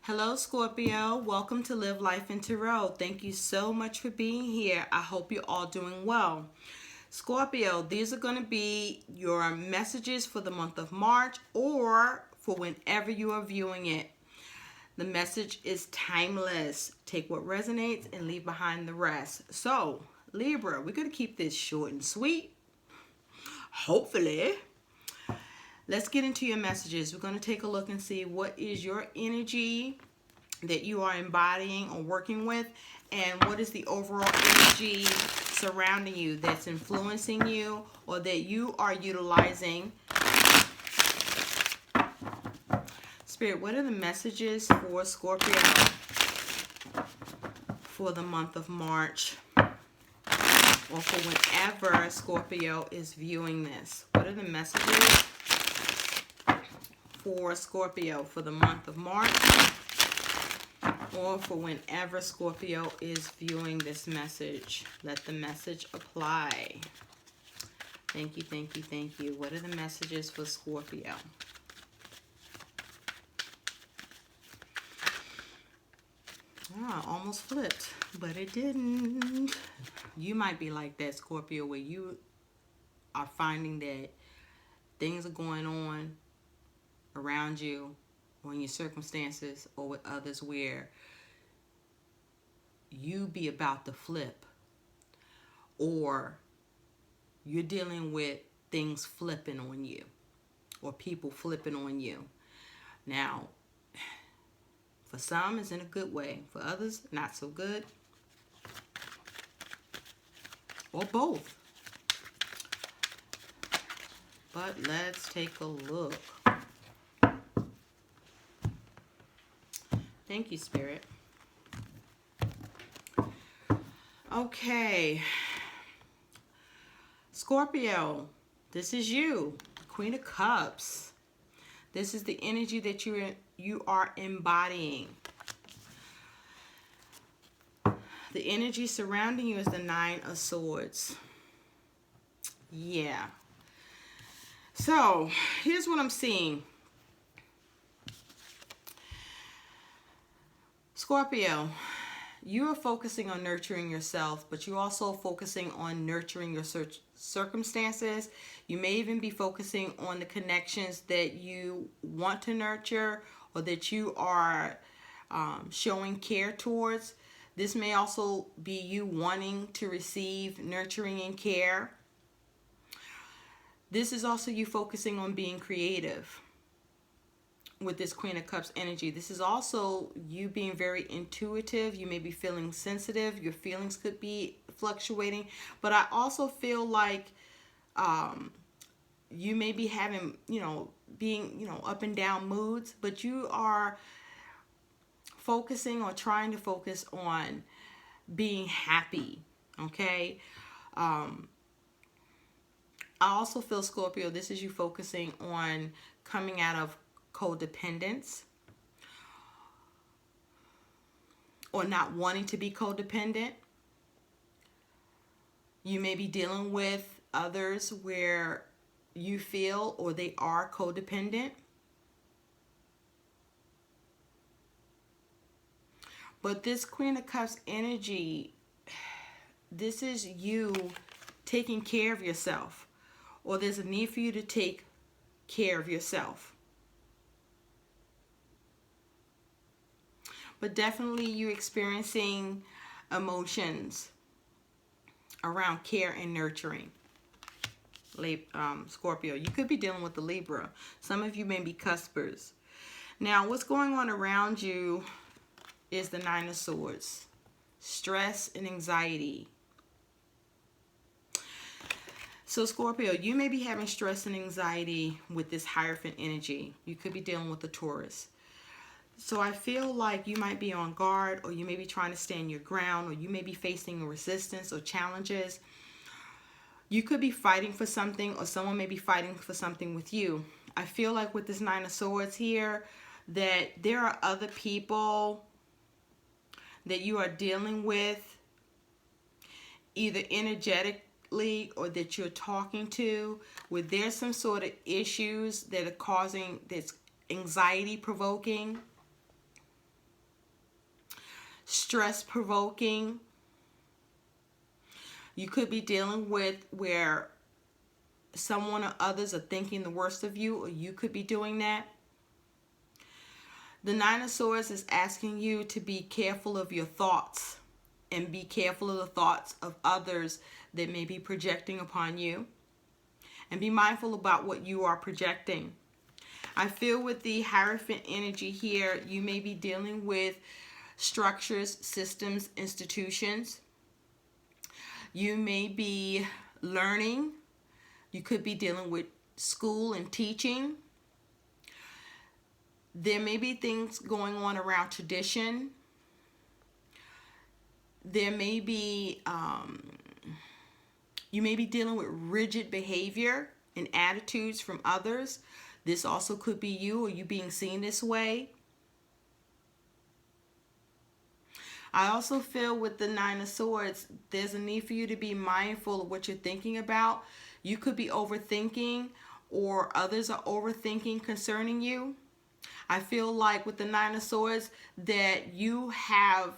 Hello, Scorpio. Welcome to Live Life in Tarot. Thank you so much for being here. I hope you're all doing well. Scorpio, these are going to be your messages for the month of March or for whenever you are viewing it. The message is timeless. Take what resonates and leave behind the rest. So, Libra, we're going to keep this short and sweet. Hopefully. Let's get into your messages. We're going to take a look and see what is your energy that you are embodying or working with, and what is the overall energy surrounding you that's influencing you or that you are utilizing. Spirit, what are the messages for Scorpio for the month of March or for whenever Scorpio is viewing this? What are the messages for Scorpio for the month of March or for whenever Scorpio is viewing this message? Let the message apply. Thank you, thank you, thank you. What are the messages for Scorpio? Almost flipped, but it didn't. You might be like that, Scorpio, where you are finding that things are going on around you or in your circumstances or with others where you be about to flip, or you're dealing with things flipping on you or people flipping on you. Now, for some, it's in a good way. For others, not so good. Or both. But let's take a look. Thank you, Spirit. Okay. Scorpio, this is you. Queen of Cups. This is the energy that you are embodying. The energy surrounding you is the Nine of Swords. Yeah. So, here's what I'm seeing. Scorpio, you are focusing on nurturing yourself, but you're also focusing on nurturing your circumstances. You may even be focusing on the connections that you want to nurture or that you are showing care towards. This may also be you wanting to receive nurturing and care. This is also you focusing on being creative with this Queen of Cups energy. This is also you being very intuitive. You may be feeling sensitive. Your feelings could be fluctuating. But I also feel like you may be having, being, up and down moods. But you are focusing or trying to focus on being happy. Okay? I also feel, Scorpio, this is you focusing on coming out of codependence or not wanting to be codependent. You may be dealing with others where you feel or they are codependent. But this Queen of Cups energy, this is you taking care of yourself, or there's a need for you to take care of yourself. But definitely you experiencing emotions around care and nurturing. Scorpio, you could be dealing with the Libra. Some of you may be cuspers. Now, what's going on around you is the Nine of Swords. Stress and anxiety. So, Scorpio, you may be having stress and anxiety with this Hierophant energy. You could be dealing with the Taurus. So I feel like you might be on guard, or you may be trying to stand your ground, or you may be facing resistance or challenges. You could be fighting for something, or someone may be fighting for something with you. I feel like with this Nine of Swords here, that there are other people that you are dealing with, either energetically or that you're talking to, where there's some sort of issues that are causing, that's anxiety provoking. stress provoking. You could be dealing with where someone or others are thinking the worst of you, or you could be doing that. The Nine of Swords is asking you to be careful of your thoughts and be careful of the thoughts of others that may be projecting upon you. And be mindful about what you are projecting. I feel with the Hierophant energy here, you may be dealing with structures, systems, institutions. You may be learning. You could be dealing with school and teaching. There may be things going on around tradition. There may be, you may be dealing with rigid behavior and attitudes from others. This also could be you, or you being seen this way. I also feel with the Nine of Swords, there's a need for you to be mindful of what you're thinking about. You could be overthinking, or others are overthinking concerning you. I feel like with the Nine of Swords that you have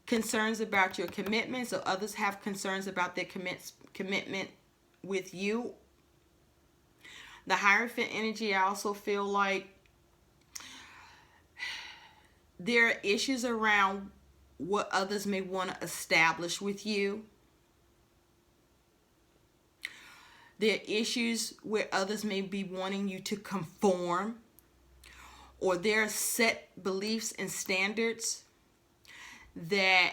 concerns about your commitments, or others have concerns about their commitment with you. The Hierophant energy, I also feel like there are issues around what others may want to establish with you. There are issues where others may be wanting you to conform, or there are set beliefs and standards that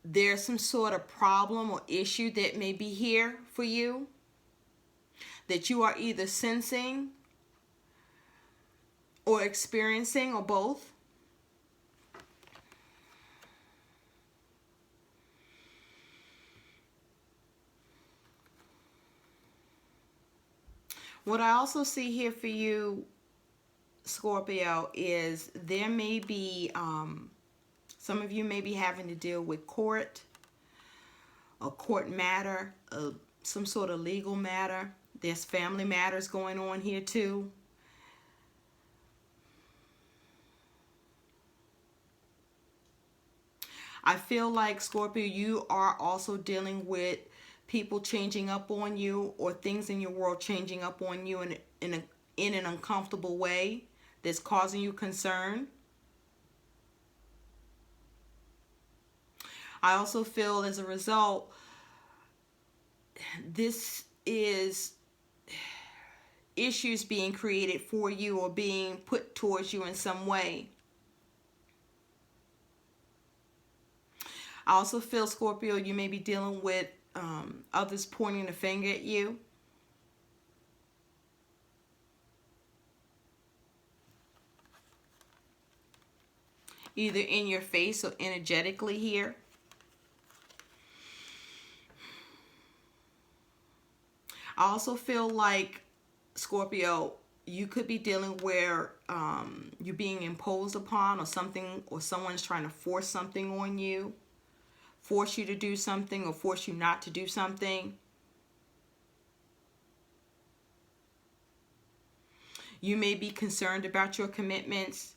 there's some sort of problem or issue that may be here for you, that you are either sensing or experiencing, or both. What I also see here for you, Scorpio, is there may be, some of you may be having to deal with court, a court matter, some sort of legal matter. There's family matters going on here too. I feel like, Scorpio, you are also dealing with people changing up on you, or things in your world changing up on you in an uncomfortable way that's causing you concern. I also feel as a result, this is issues being created for you or being put towards you in some way. I also feel, Scorpio, you may be dealing with others pointing a finger at you. Either in your face or energetically here. I also feel like, Scorpio, you could be dealing where you're being imposed upon, or something, or someone's trying to force something on you. Force you to do something, or force you not to do something. You may be concerned about your commitments,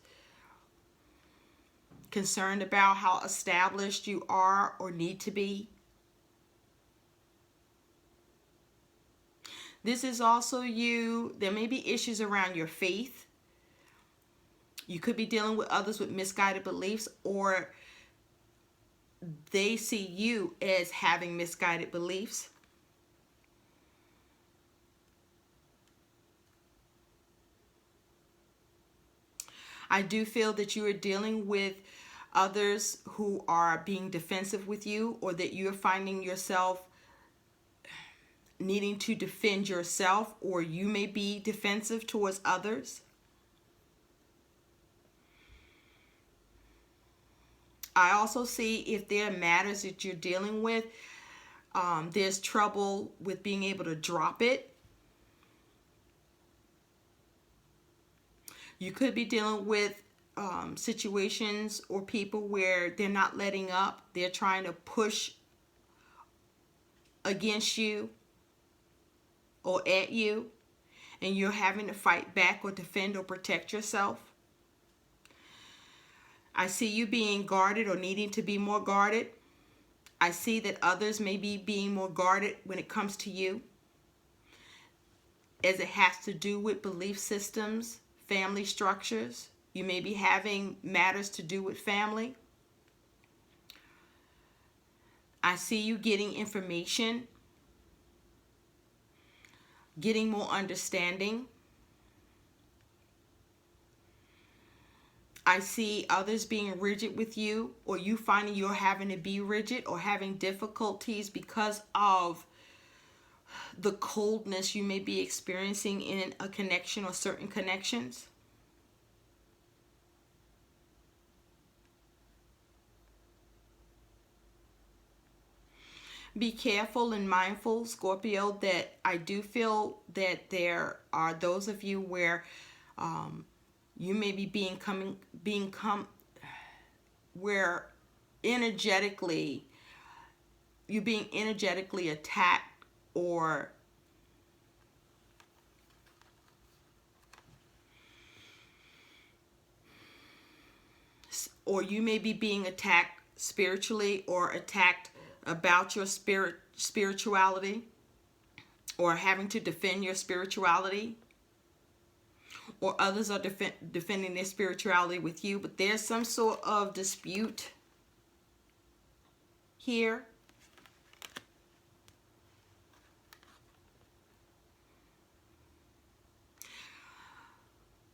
concerned about how established you are or need to be. This is also you. There may be issues around your faith. You could be dealing with others with misguided beliefs, or they see you as having misguided beliefs. I do feel that you are dealing with others who are being defensive with you, or that you're finding yourself needing to defend yourself, or you may be defensive towards others. I also see, if there are matters that you're dealing with, there's trouble with being able to drop it. You could be dealing with situations or people where they're not letting up. They're trying to push against you or at you, and you're having to fight back or defend or protect yourself. I see you being guarded or needing to be more guarded. I see that others may be being more guarded when it comes to you, as it has to do with belief systems, family structures. You may be having matters to do with family. I see you getting information, getting more understanding. I see others being rigid with you, or you finding you're having to be rigid or having difficulties because of the coldness you may be experiencing in a connection or certain connections. Be careful and mindful, Scorpio, that I do feel that there are those of you where you may be where energetically you're being energetically attacked, or you may be being attacked spiritually, or attacked about your spirituality, or having to defend your spirituality, or others are defending their spirituality with you. But there's some sort of dispute here.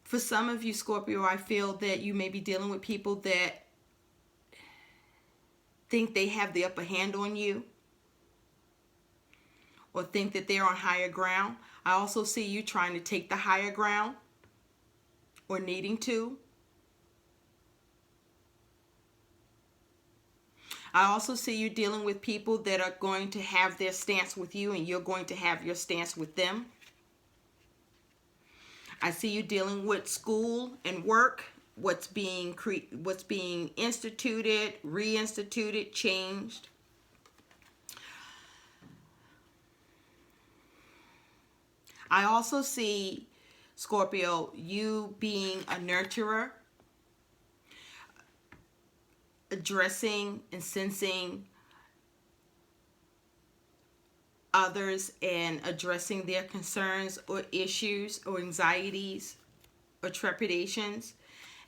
For some of you, Scorpio, I feel that you may be dealing with people that think they have the upper hand on you, or think that they're on higher ground. I also see you trying to take the higher ground, or needing to. I also see you dealing with people that are going to have their stance with you, and you're going to have your stance with them. I see you dealing with school and work, what's being instituted, reinstituted, changed. I also see, Scorpio, you being a nurturer, addressing and sensing others and addressing their concerns or issues or anxieties or trepidations.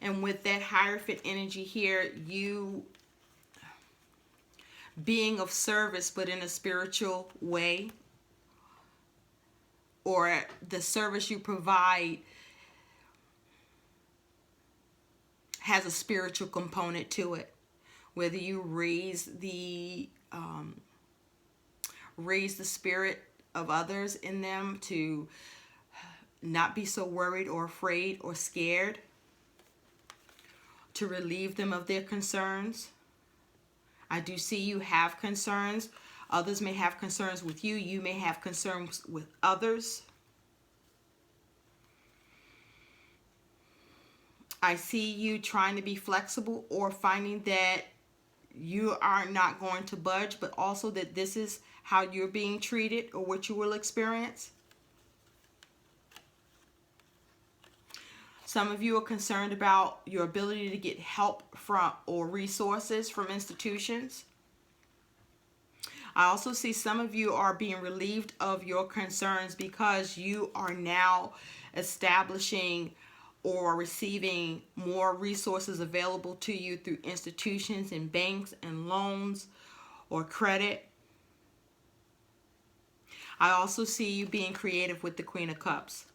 And with that Hierophant energy here, you being of service but in a spiritual way, or the service you provide has a spiritual component to it. Whether you raise the spirit of others in them to not be so worried or afraid or scared, to relieve them of their concerns. I do see you have concerns. Others may have concerns with you. You may have concerns with others. I see you trying to be flexible, or finding that you are not going to budge, but also that this is how you're being treated or what you will experience. Some of you are concerned about your ability to get help from or resources from institutions. I also see some of you are being relieved of your concerns because you are now establishing or receiving more resources available to you through institutions and banks and loans or credit. I also see you being creative with the Queen of Cups.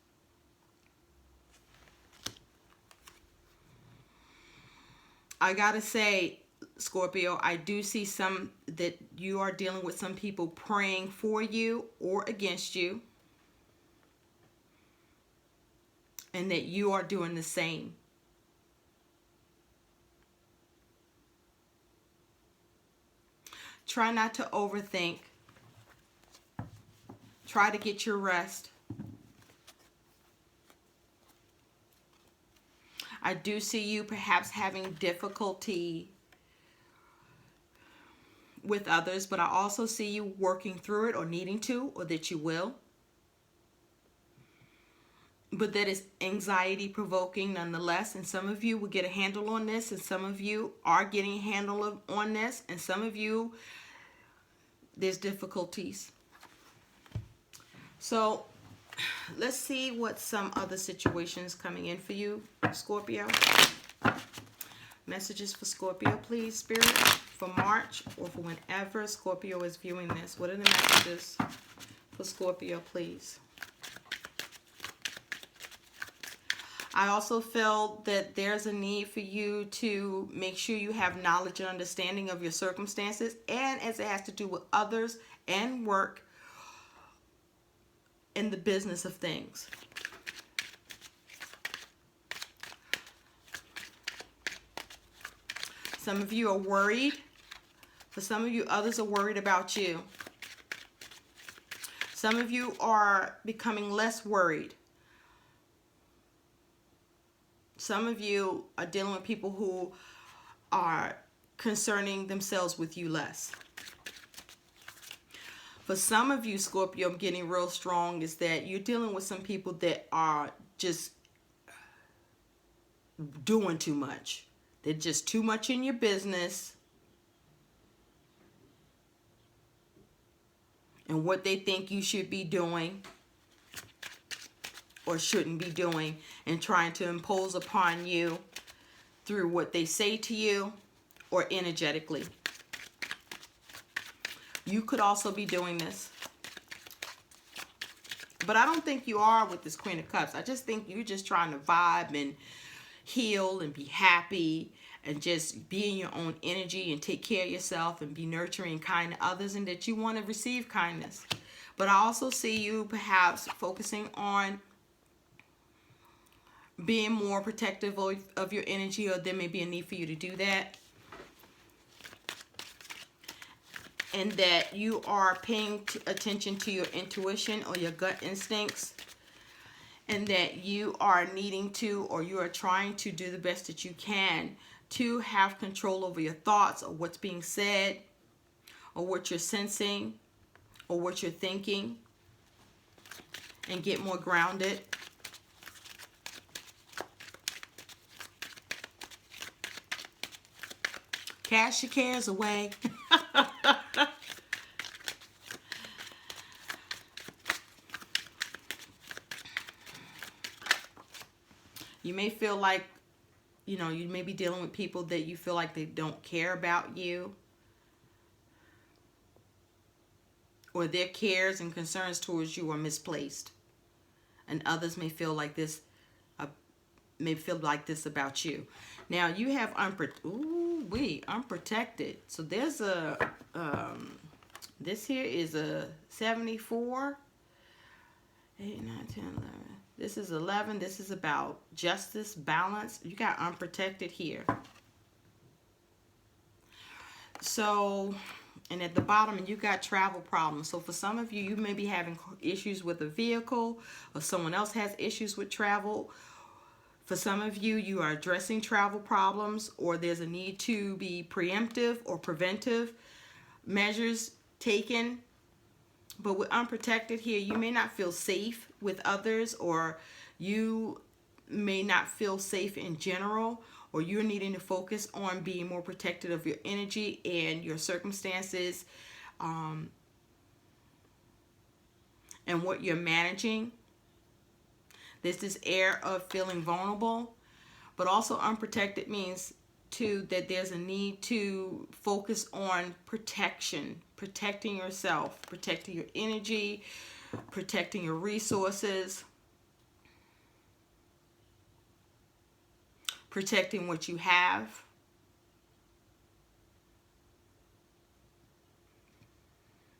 I gotta say, Scorpio, I do see some that you are dealing with some people praying for you or against you, and that you are doing the same. Try not to overthink. Try to get your rest. I do see you perhaps having difficulty with others, but I also see you working through it, or needing to, or that you will. but that is anxiety provoking nonetheless. And some of you will get a handle on this, and some of you are getting a handle on this, and some of you, there's difficulties. So let's see what some other situations coming in for you, Scorpio. Messages for Scorpio, please, Spirit, for March or for whenever Scorpio is viewing this. What are the messages for Scorpio, please? I also feel that there's a need for you to make sure you have knowledge and understanding of your circumstances, and as it has to do with others and work in the business of things. Some of you are worried. For some of you, others are worried about you. Some of you are becoming less worried. Some of you are dealing with people who are concerning themselves with you less. For some of you, Scorpio, I'm getting real strong, is that you're dealing with some people that are just doing too much. They're just too much in your business. And what they think you should be doing or shouldn't be doing, and trying to impose upon you through what they say to you or energetically. You could also be doing this. But I don't think you are with this Queen of Cups. I just think you're just trying to vibe and heal and be happy and just be in your own energy and take care of yourself and be nurturing and kind to others, and that you want to receive kindness. But I also see you perhaps focusing on being more protective of your energy, or there may be a need for you to do that. And that you are paying attention to your intuition or your gut instincts, and that you are needing to, or you are trying to do the best that you can to have control over your thoughts, or what's being said, or what you're sensing, or what you're thinking, and get more grounded. Cast your cares away. You may feel like, you may be dealing with people that you feel like they don't care about you, or their cares and concerns towards you are misplaced. And others may feel like this about you. Now you have unprotected. So there's a this here is a 74, 8, 9, 10, 11. This is 11. This is about justice, balance. You got unprotected here. So, and at the bottom, you got travel problems. So for some of you, you may be having issues with a vehicle, or someone else has issues with travel. For some of you, you are addressing travel problems, or there's a need to be preemptive or preventive measures taken. But with unprotected here, you may not feel safe with others, or you may not feel safe in general, or you're needing to focus on being more protective of your energy and your circumstances, and what you're managing. There's this air of feeling vulnerable, but also unprotected means too that there's a need to focus on protection, protecting yourself, protecting your energy, protecting your resources, protecting what you have.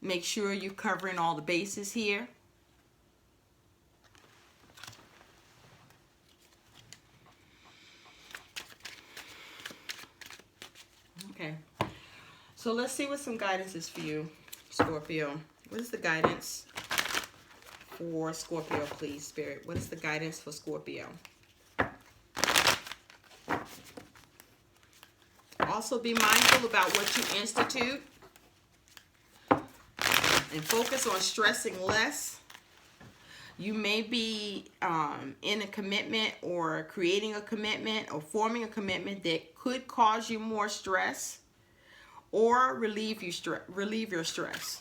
Make sure you're covering all the bases here. Okay, so let's see what some guidance is for you, Scorpio. What is the guidance for Scorpio, please, Spirit? What is the guidance for Scorpio? Also, be mindful about what you institute, and focus on stressing less. You may be in a commitment or creating a commitment or forming a commitment that could cause you more stress or relieve your stress.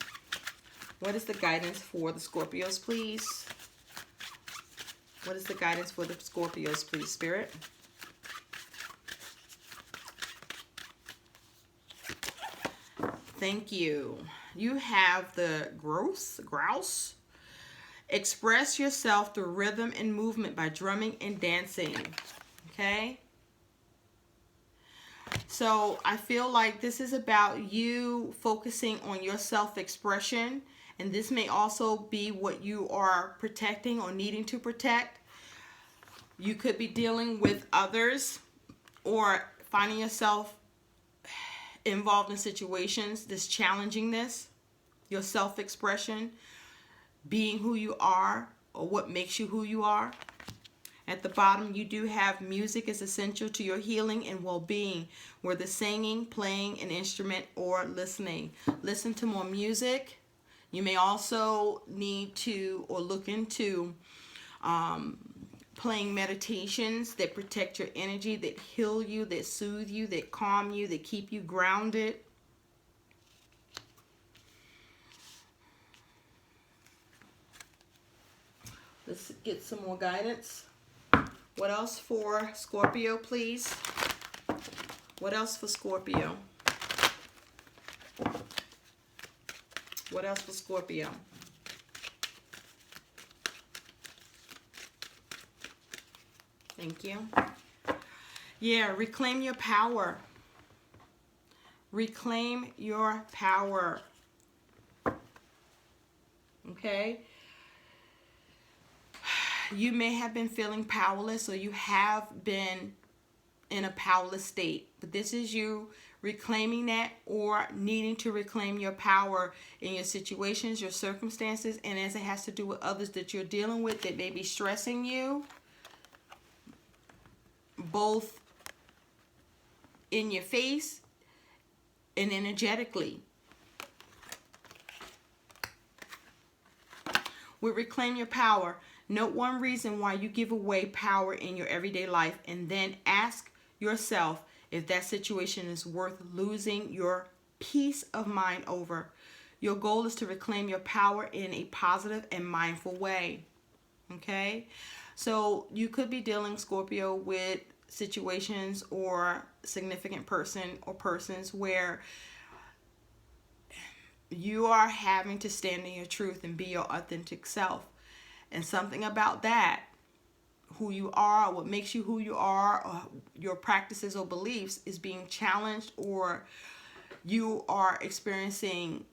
What is the guidance for the Scorpios, please? What is the guidance for the Scorpios, please, Spirit? Thank you. You have the grouse. Express yourself through rhythm and movement by drumming and dancing. Okay? So I feel like this is about you focusing on your self-expression. And this may also be what you are protecting or needing to protect. You could be dealing with others or finding yourself involved in situations that's challenging this, your self-expression, being who you are or what makes you who you are. At the bottom, you do have music is essential to your healing and well-being, whether singing, playing an instrument, or listening. Listen to more music. You may also need to or look into playing meditations that protect your energy, that heal you, that soothe you, that calm you, that keep you grounded. Let's get some more guidance. What else for Scorpio, please? What else for Scorpio? What else for Scorpio? Thank you. Yeah, reclaim your power. Reclaim your power. Okay? You may have been feeling powerless, or you have been in a powerless state. But this is you reclaiming that or needing to reclaim your power in your situations, your circumstances, and as it has to do with others that you're dealing with that may be stressing you, both in your face and energetically. We reclaim your power. Note one reason why you give away power in your everyday life, and then ask yourself if that situation is worth losing your peace of mind over. Your goal is to reclaim your power in a positive and mindful way. Okay? So you could be dealing, Scorpio, with situations or significant person or persons where you are having to stand in your truth and be your authentic self. And something about that, who you are, what makes you who you are, or your practices or beliefs is being challenged, or you are experiencing,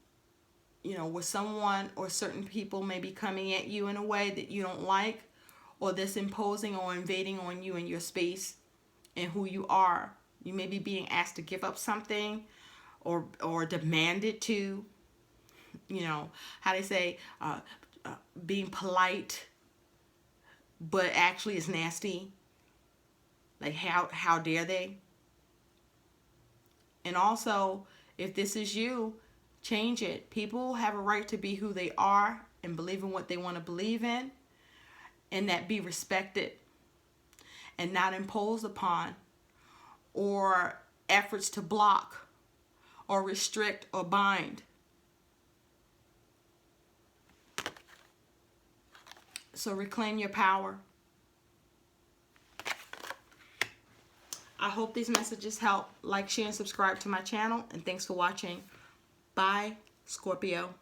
where someone or certain people may be coming at you in a way that you don't like, or that's imposing or invading on you in your space and who you are. You may be being asked to give up something or demanded to, how they say, being polite, but actually it's nasty. Like, how dare they? And also, if this is you, change it. People have a right to be who they are and believe in what they want to believe in, and that be respected and not imposed upon, or efforts to block or restrict or bind. So reclaim your power. I hope these messages help. Like, share, and subscribe to my channel. And thanks for watching. Bye, Scorpio.